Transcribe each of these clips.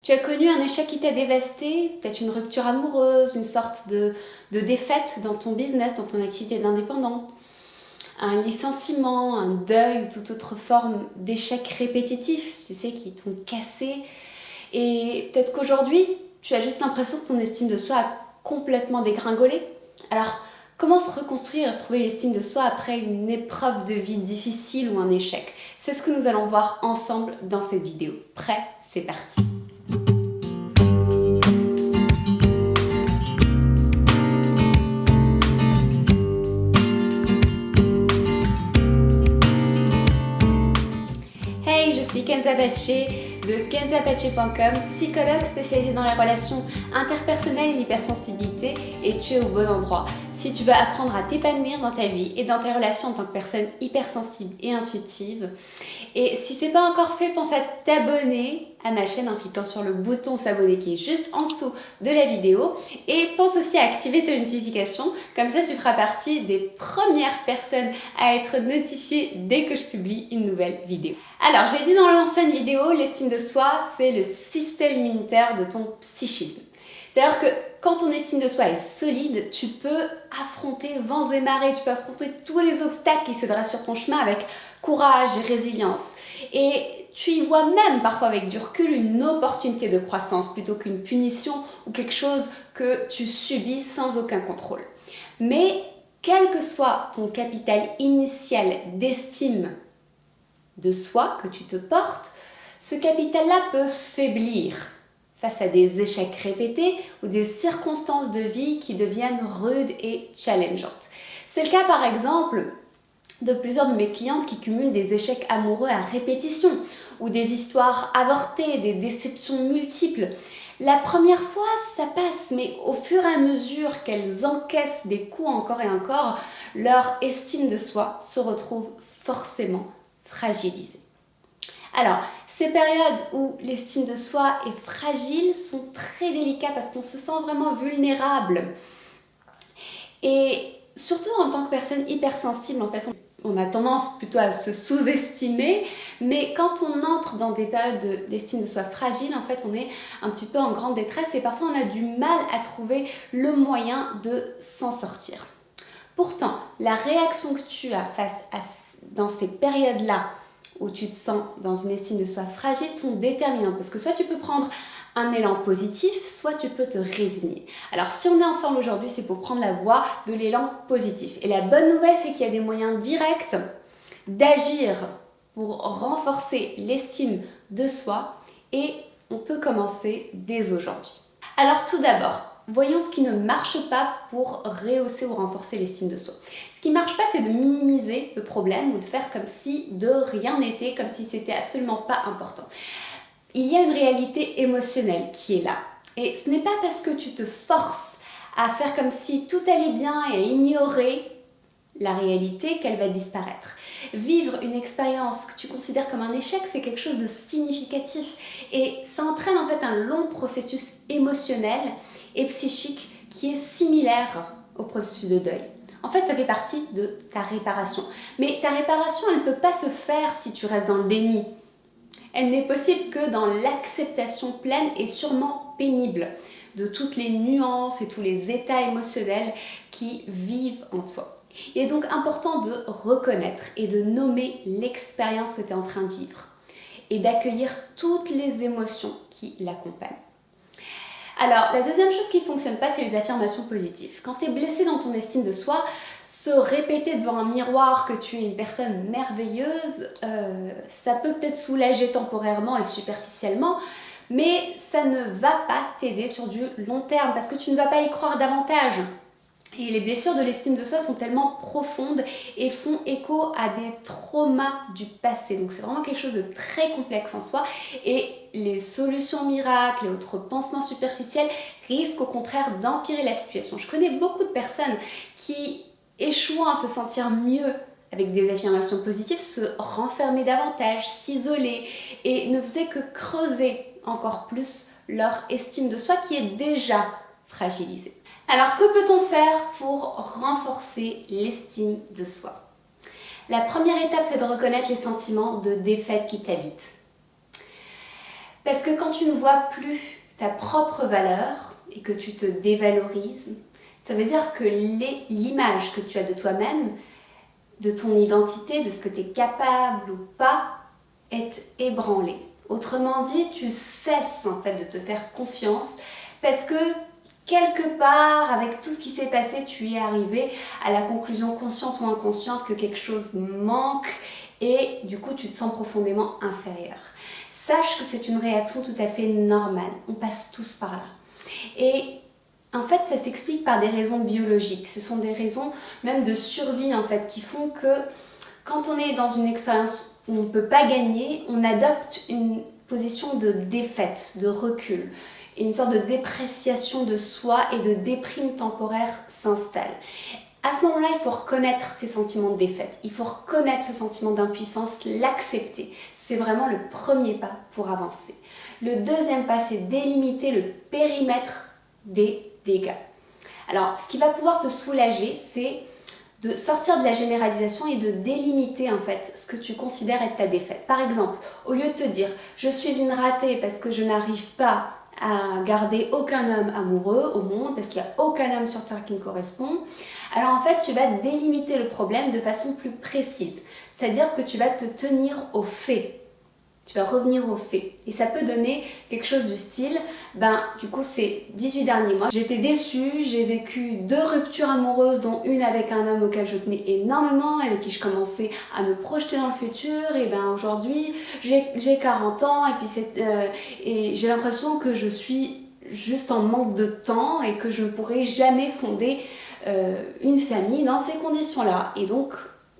Tu as connu un échec qui t'a dévasté, peut-être une rupture amoureuse, une sorte de défaite dans ton business, dans ton activité d'indépendant, un licenciement, un deuil ou toute autre forme d'échec répétitif, tu sais, qui t'ont cassé. Et peut-être qu'aujourd'hui, tu as juste l'impression que ton estime de soi a complètement dégringolé. Alors, comment se reconstruire et retrouver l'estime de soi après une épreuve de vie difficile ou un échec? C'est ce que nous allons voir ensemble dans cette vidéo. Prêt? C'est parti! Hey, je suis Kenza Baché de kenzabaché.com, psychologue spécialisée dans les relations interpersonnelles et l'hypersensibilité, et tu es au bon endroit. Si tu veux apprendre à t'épanouir dans ta vie et dans tes relations en tant que personne hypersensible et intuitive. Et si ce n'est pas encore fait, pense à t'abonner à ma chaîne en cliquant sur le bouton s'abonner qui est juste en dessous de la vidéo. Et pense aussi à activer tes notifications, comme ça tu feras partie des premières personnes à être notifiées dès que je publie une nouvelle vidéo. Alors, je l'ai dit dans l'ancienne vidéo, l'estime de soi, c'est le système immunitaire de ton psychisme. C'est-à-dire que quand ton estime de soi est solide, tu peux affronter vents et marées, tu peux affronter tous les obstacles qui se dressent sur ton chemin avec courage et résilience. Et tu y vois même parfois avec du recul une opportunité de croissance plutôt qu'une punition ou quelque chose que tu subis sans aucun contrôle. Mais quel que soit ton capital initial d'estime de soi que tu te portes, ce capital-là peut faiblir face à des échecs répétés ou des circonstances de vie qui deviennent rudes et challengeantes. C'est le cas par exemple de plusieurs de mes clientes qui cumulent des échecs amoureux à répétition ou des histoires avortées, des déceptions multiples. La première fois, ça passe, mais au fur et à mesure qu'elles encaissent des coups encore et encore, leur estime de soi se retrouve forcément fragilisée. Alors, ces périodes où l'estime de soi est fragile sont très délicates parce qu'on se sent vraiment vulnérable. Et surtout en tant que personne hypersensible, en fait, on a tendance plutôt à se sous-estimer, mais quand on entre dans des périodes d'estime de soi fragile, en fait, on est un petit peu en grande détresse et parfois on a du mal à trouver le moyen de s'en sortir. Pourtant, la réaction que tu as dans ces périodes-là où tu te sens dans une estime de soi fragile sont déterminantes parce que soit tu peux prendre un élan positif, soit tu peux te résigner. Alors si on est ensemble aujourd'hui, c'est pour prendre la voie de l'élan positif. Et la bonne nouvelle, c'est qu'il y a des moyens directs d'agir pour renforcer l'estime de soi et on peut commencer dès aujourd'hui. Alors tout d'abord, voyons ce qui ne marche pas pour rehausser ou renforcer l'estime de soi. Ce qui ne marche pas, c'est de minimiser le problème ou de faire comme si de rien n'était, comme si c'était absolument pas important. Il y a une réalité émotionnelle qui est là. Et ce n'est pas parce que tu te forces à faire comme si tout allait bien et à ignorer la réalité qu'elle va disparaître. Vivre une expérience que tu considères comme un échec, c'est quelque chose de significatif. Et ça entraîne en fait un long processus émotionnel et psychique qui est similaire au processus de deuil. En fait, ça fait partie de ta réparation. Mais ta réparation, elle ne peut pas se faire si tu restes dans le déni. Elle n'est possible que dans l'acceptation pleine et sûrement pénible de toutes les nuances et tous les états émotionnels qui vivent en toi. Il est donc important de reconnaître et de nommer l'expérience que tu es en train de vivre et d'accueillir toutes les émotions qui l'accompagnent. Alors, la deuxième chose qui ne fonctionne pas, c'est les affirmations positives. Quand tu es blessé dans ton estime de soi, se répéter devant un miroir que tu es une personne merveilleuse, ça peut peut-être soulager temporairement et superficiellement, mais ça ne va pas t'aider sur du long terme parce que tu ne vas pas y croire davantage. Et les blessures de l'estime de soi sont tellement profondes et font écho à des traumas du passé. Donc c'est vraiment quelque chose de très complexe en soi. Et les solutions miracles et autres pansements superficiels risquent au contraire d'empirer la situation. Je connais beaucoup de personnes qui, échouant à se sentir mieux avec des affirmations positives, se renfermaient davantage, s'isolaient et ne faisaient que creuser encore plus leur estime de soi qui est déjà fragilisée. Alors, que peut-on faire pour renforcer l'estime de soi? La première étape, c'est de reconnaître les sentiments de défaite qui t'habitent. Parce que quand tu ne vois plus ta propre valeur et que tu te dévalorises, ça veut dire que l'image que tu as de toi-même, de ton identité, de ce que tu es capable ou pas, est ébranlée. Autrement dit, tu cesses en fait de te faire confiance parce que quelque part, avec tout ce qui s'est passé, tu es arrivé à la conclusion consciente ou inconsciente que quelque chose manque et du coup tu te sens profondément inférieur. Sache que c'est une réaction tout à fait normale, on passe tous par là. Et en fait, ça s'explique par des raisons biologiques, ce sont des raisons même de survie en fait qui font que quand on est dans une expérience où on ne peut pas gagner, on adopte une position de défaite, de recul. Et une sorte de dépréciation de soi et de déprime temporaire s'installe. À ce moment-là, il faut reconnaître tes sentiments de défaite, il faut reconnaître ce sentiment d'impuissance, l'accepter. C'est vraiment le premier pas pour avancer. Le deuxième pas, c'est délimiter le périmètre des dégâts. Alors, ce qui va pouvoir te soulager, c'est de sortir de la généralisation et de délimiter en fait ce que tu considères être ta défaite. Par exemple, au lieu de te dire « je suis une ratée parce que je n'arrive pas à garder aucun homme amoureux au monde parce qu'il n'y a aucun homme sur Terre qui me correspond », alors en fait tu vas délimiter le problème de façon plus précise. C'est-à-dire que tu vas te tenir aux faits. Tu vas revenir aux faits. Et ça peut donner quelque chose du style, du coup ces 18 derniers mois, j'étais déçue, j'ai vécu 2 ruptures amoureuses, dont une avec un homme auquel je tenais énormément, avec qui je commençais à me projeter dans le futur, et aujourd'hui j'ai 40 ans, et j'ai l'impression que je suis juste en manque de temps, et que je ne pourrai jamais fonder une famille dans ces conditions-là. Et donc,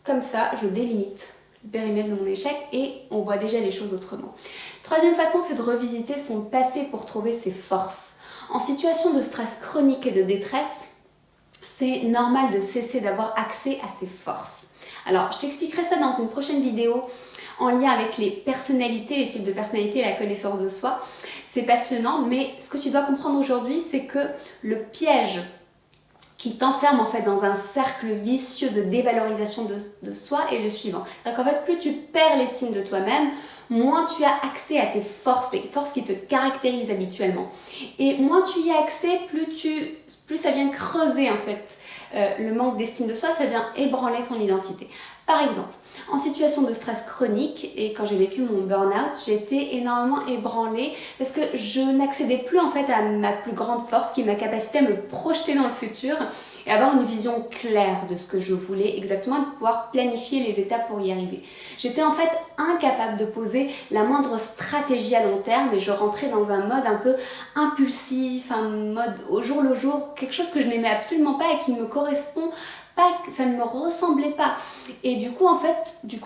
comme ça, je délimite le périmètre de mon échec et on voit déjà les choses autrement. Troisième façon, c'est de revisiter son passé pour trouver ses forces. En situation de stress chronique et de détresse, c'est normal de cesser d'avoir accès à ses forces. Alors, je t'expliquerai ça dans une prochaine vidéo en lien avec les personnalités, les types de personnalités et la connaissance de soi. C'est passionnant, mais ce que tu dois comprendre aujourd'hui, c'est que le piège qui t'enferme en fait dans un cercle vicieux de dévalorisation de soi est le suivant. Donc en fait, plus tu perds l'estime de toi-même, moins tu as accès à tes forces, les forces qui te caractérisent habituellement. Et moins tu y as accès, plus ça vient creuser en fait le manque d'estime de soi, ça vient ébranler ton identité. Par exemple, en situation de stress chronique et quand j'ai vécu mon burn-out, j'ai été énormément ébranlée parce que je n'accédais plus en fait à ma plus grande force qui est ma capacité à me projeter dans le futur et avoir une vision claire de ce que je voulais exactement et de pouvoir planifier les étapes pour y arriver. J'étais en fait incapable de poser la moindre stratégie à long terme et je rentrais dans un mode un peu impulsif, un mode au jour le jour, quelque chose que je n'aimais absolument pas et qui ne me correspond pas, ça ne me ressemblait pas. Et du coup,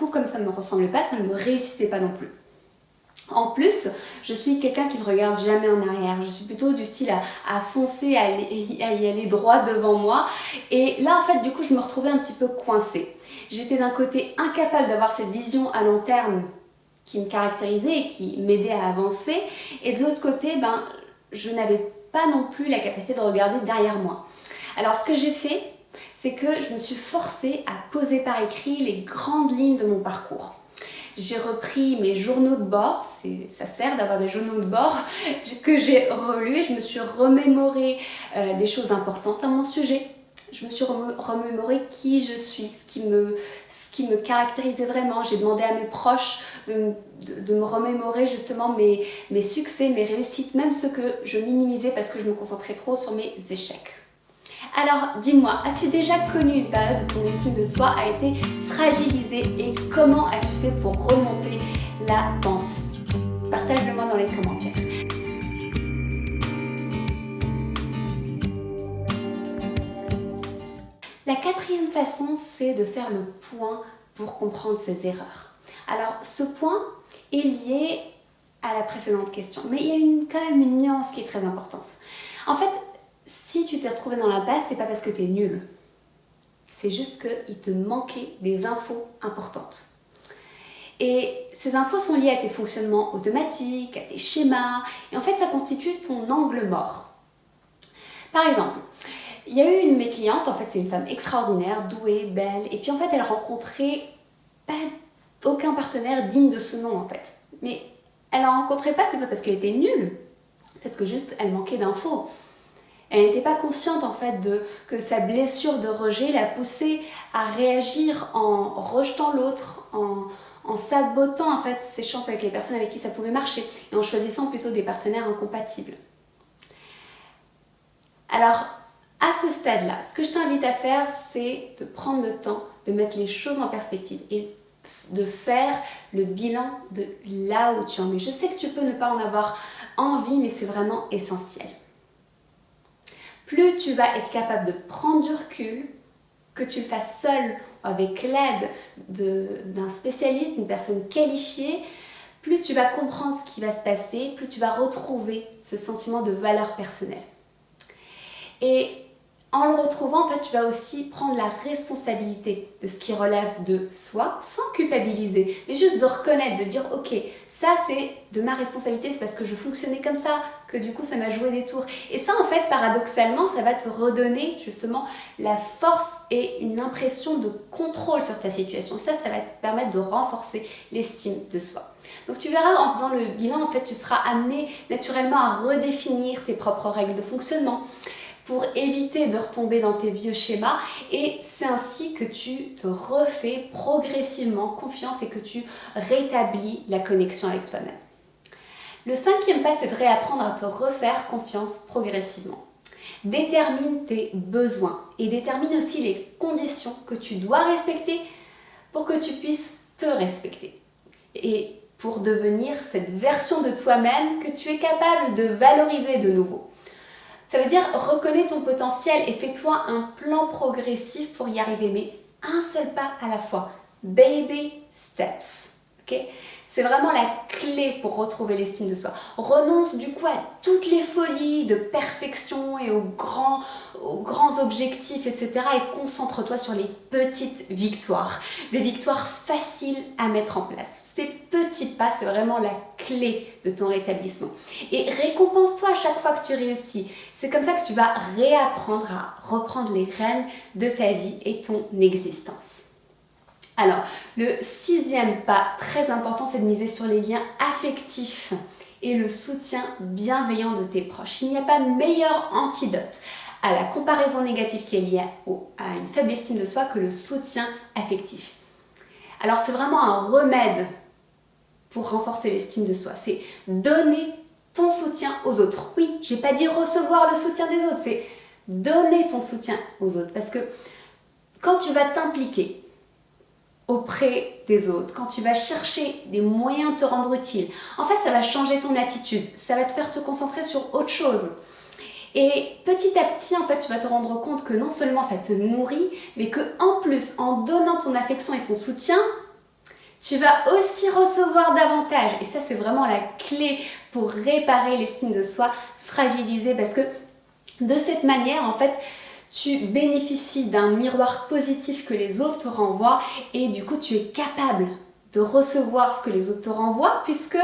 comme ça ne me ressemblait pas, ça ne me réussissait pas non plus. En plus, je suis quelqu'un qui ne regarde jamais en arrière. Je suis plutôt du style à foncer, à y aller droit devant moi. Et là, en fait, du coup, je me retrouvais un petit peu coincée. J'étais d'un côté incapable d'avoir cette vision à long terme qui me caractérisait et qui m'aidait à avancer. Et de l'autre côté, je n'avais pas non plus la capacité de regarder derrière moi. Alors, ce que j'ai fait, c'est que je me suis forcée à poser par écrit les grandes lignes de mon parcours. J'ai repris mes journaux de bord, ça sert d'avoir des journaux de bord que j'ai relus et je me suis remémoré des choses importantes à mon sujet. Je me suis remémoré qui je suis, ce qui me caractérisait vraiment. J'ai demandé à mes proches de me remémorer justement mes succès, mes réussites, même ceux que je minimisais parce que je me concentrais trop sur mes échecs. Alors dis-moi, as-tu déjà connu une période où ton estime de toi a été fragilisée et comment as-tu fait pour remonter la pente? Partage-le-moi dans les commentaires. La quatrième façon, c'est de faire le point pour comprendre ses erreurs. Alors ce point est lié à la précédente question, mais il y a quand même une nuance qui est très importante. En fait, si tu t'es retrouvé dans l'impasse, c'est pas parce que tu es nul. C'est juste qu'il te manquait des infos importantes. Et ces infos sont liées à tes fonctionnements automatiques, à tes schémas, et en fait ça constitue ton angle mort. Par exemple, il y a eu une de mes clientes, en fait c'est une femme extraordinaire, douée, belle, et puis en fait elle rencontrait aucun partenaire digne de ce nom en fait. Mais elle n'en rencontrait pas, c'est pas parce qu'elle était nulle, parce que juste elle manquait d'infos. Elle n'était pas consciente en fait que sa blessure de rejet l'a poussée à réagir en rejetant l'autre, en sabotant en fait ses chances avec les personnes avec qui ça pouvait marcher et en choisissant plutôt des partenaires incompatibles. Alors, à ce stade-là, ce que je t'invite à faire, c'est de prendre le temps de mettre les choses en perspective et de faire le bilan de là où tu en es. Je sais que tu peux ne pas en avoir envie, mais c'est vraiment essentiel. Plus tu vas être capable de prendre du recul, que tu le fasses seul ou avec l'aide d'un spécialiste, d'une personne qualifiée, plus tu vas comprendre ce qui va se passer, plus tu vas retrouver ce sentiment de valeur personnelle. Et en le retrouvant, en fait, tu vas aussi prendre la responsabilité de ce qui relève de soi, sans culpabiliser, mais juste de reconnaître, de dire « Ok, ça c'est de ma responsabilité, c'est parce que je fonctionnais comme ça, que du coup ça m'a joué des tours. » Et ça, en fait, paradoxalement, ça va te redonner justement la force et une impression de contrôle sur ta situation. Ça va te permettre de renforcer l'estime de soi. Donc tu verras, en faisant le bilan, en fait, tu seras amené naturellement à redéfinir tes propres règles de fonctionnement, pour éviter de retomber dans tes vieux schémas, et c'est ainsi que tu te refais progressivement confiance et que tu rétablis la connexion avec toi-même. Le 5e pas, c'est de réapprendre à te refaire confiance progressivement. Détermine tes besoins et détermine aussi les conditions que tu dois respecter pour que tu puisses te respecter et pour devenir cette version de toi-même que tu es capable de valoriser de nouveau. Ça veut dire reconnais ton potentiel et fais-toi un plan progressif pour y arriver, mais un seul pas à la fois. Baby steps. Okay? C'est vraiment la clé pour retrouver l'estime de soi. Renonce du coup à toutes les folies de perfection et aux grands objectifs, etc. Et concentre-toi sur les petites victoires. Des victoires faciles à mettre en place. Ces petits pas, c'est vraiment la clé de ton rétablissement. Et récompense-toi à chaque fois que tu réussis. C'est comme ça que tu vas réapprendre à reprendre les rênes de ta vie et ton existence. Alors, le 6e pas très important, c'est de miser sur les liens affectifs et le soutien bienveillant de tes proches. Il n'y a pas meilleur antidote à la comparaison négative qui est liée à une faible estime de soi que le soutien affectif. Alors, c'est vraiment un remède pour renforcer l'estime de soi. C'est donner ton soutien aux autres. Oui, j'ai pas dit recevoir le soutien des autres, c'est donner ton soutien aux autres. Parce que quand tu vas t'impliquer auprès des autres, quand tu vas chercher des moyens de te rendre utile, en fait, ça va changer ton attitude. Ça va te faire te concentrer sur autre chose. Et petit à petit, en fait, tu vas te rendre compte que non seulement ça te nourrit, mais que en plus, en donnant ton affection et ton soutien, tu vas aussi recevoir davantage. Et ça, c'est vraiment la clé pour réparer l'estime de soi fragilisée, parce que de cette manière, en fait, tu bénéficies d'un miroir positif que les autres te renvoient et du coup, tu es capable de recevoir ce que les autres te renvoient, puisque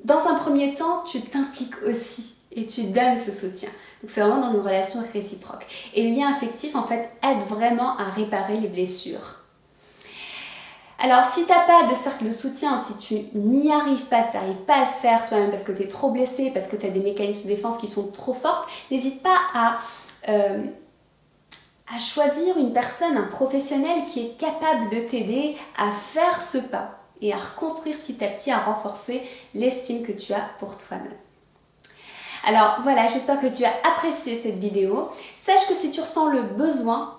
dans un premier temps, tu t'impliques aussi et tu donnes ce soutien. Donc c'est vraiment dans une relation réciproque. Et le lien affectif, en fait, aide vraiment à réparer les blessures. Alors, si tu n'as pas de cercle de soutien ou si tu n'y arrives pas, si tu n'arrives pas à le faire toi-même parce que tu es trop blessé, parce que tu as des mécanismes de défense qui sont trop fortes, n'hésite pas à choisir une personne, un professionnel qui est capable de t'aider à faire ce pas et à reconstruire petit à petit, à renforcer l'estime que tu as pour toi-même. Alors voilà, j'espère que tu as apprécié cette vidéo. Sache que si tu ressens le besoin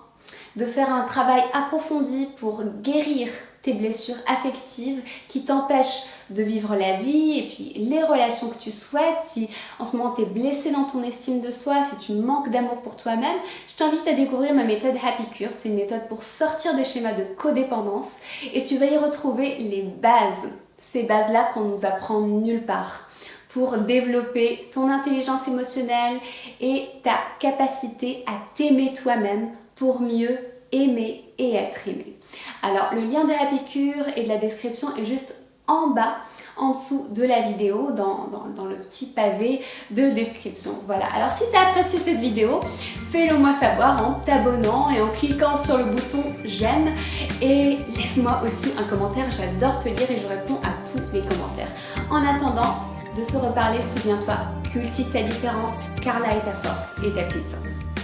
de faire un travail approfondi pour guérir tes blessures affectives qui t'empêchent de vivre la vie et puis les relations que tu souhaites, si en ce moment tu es blessé dans ton estime de soi, si tu manques d'amour pour toi-même, je t'invite à découvrir ma méthode Happy Cure. C'est une méthode pour sortir des schémas de codépendance et tu vas y retrouver les bases, ces bases-là qu'on nous apprend nulle part, pour développer ton intelligence émotionnelle et ta capacité à t'aimer toi-même pour mieux aimer et être aimé. Alors, le lien de Happy Cure et de la description est juste en bas, en dessous de la vidéo, dans le petit pavé de description. Voilà, alors si tu as apprécié cette vidéo, fais-le moi savoir en t'abonnant et en cliquant sur le bouton j'aime et laisse-moi aussi un commentaire, j'adore te lire et je réponds à tous les commentaires. commentaires. En attendant de se reparler, souviens-toi, cultive ta différence car là est ta force et ta puissance.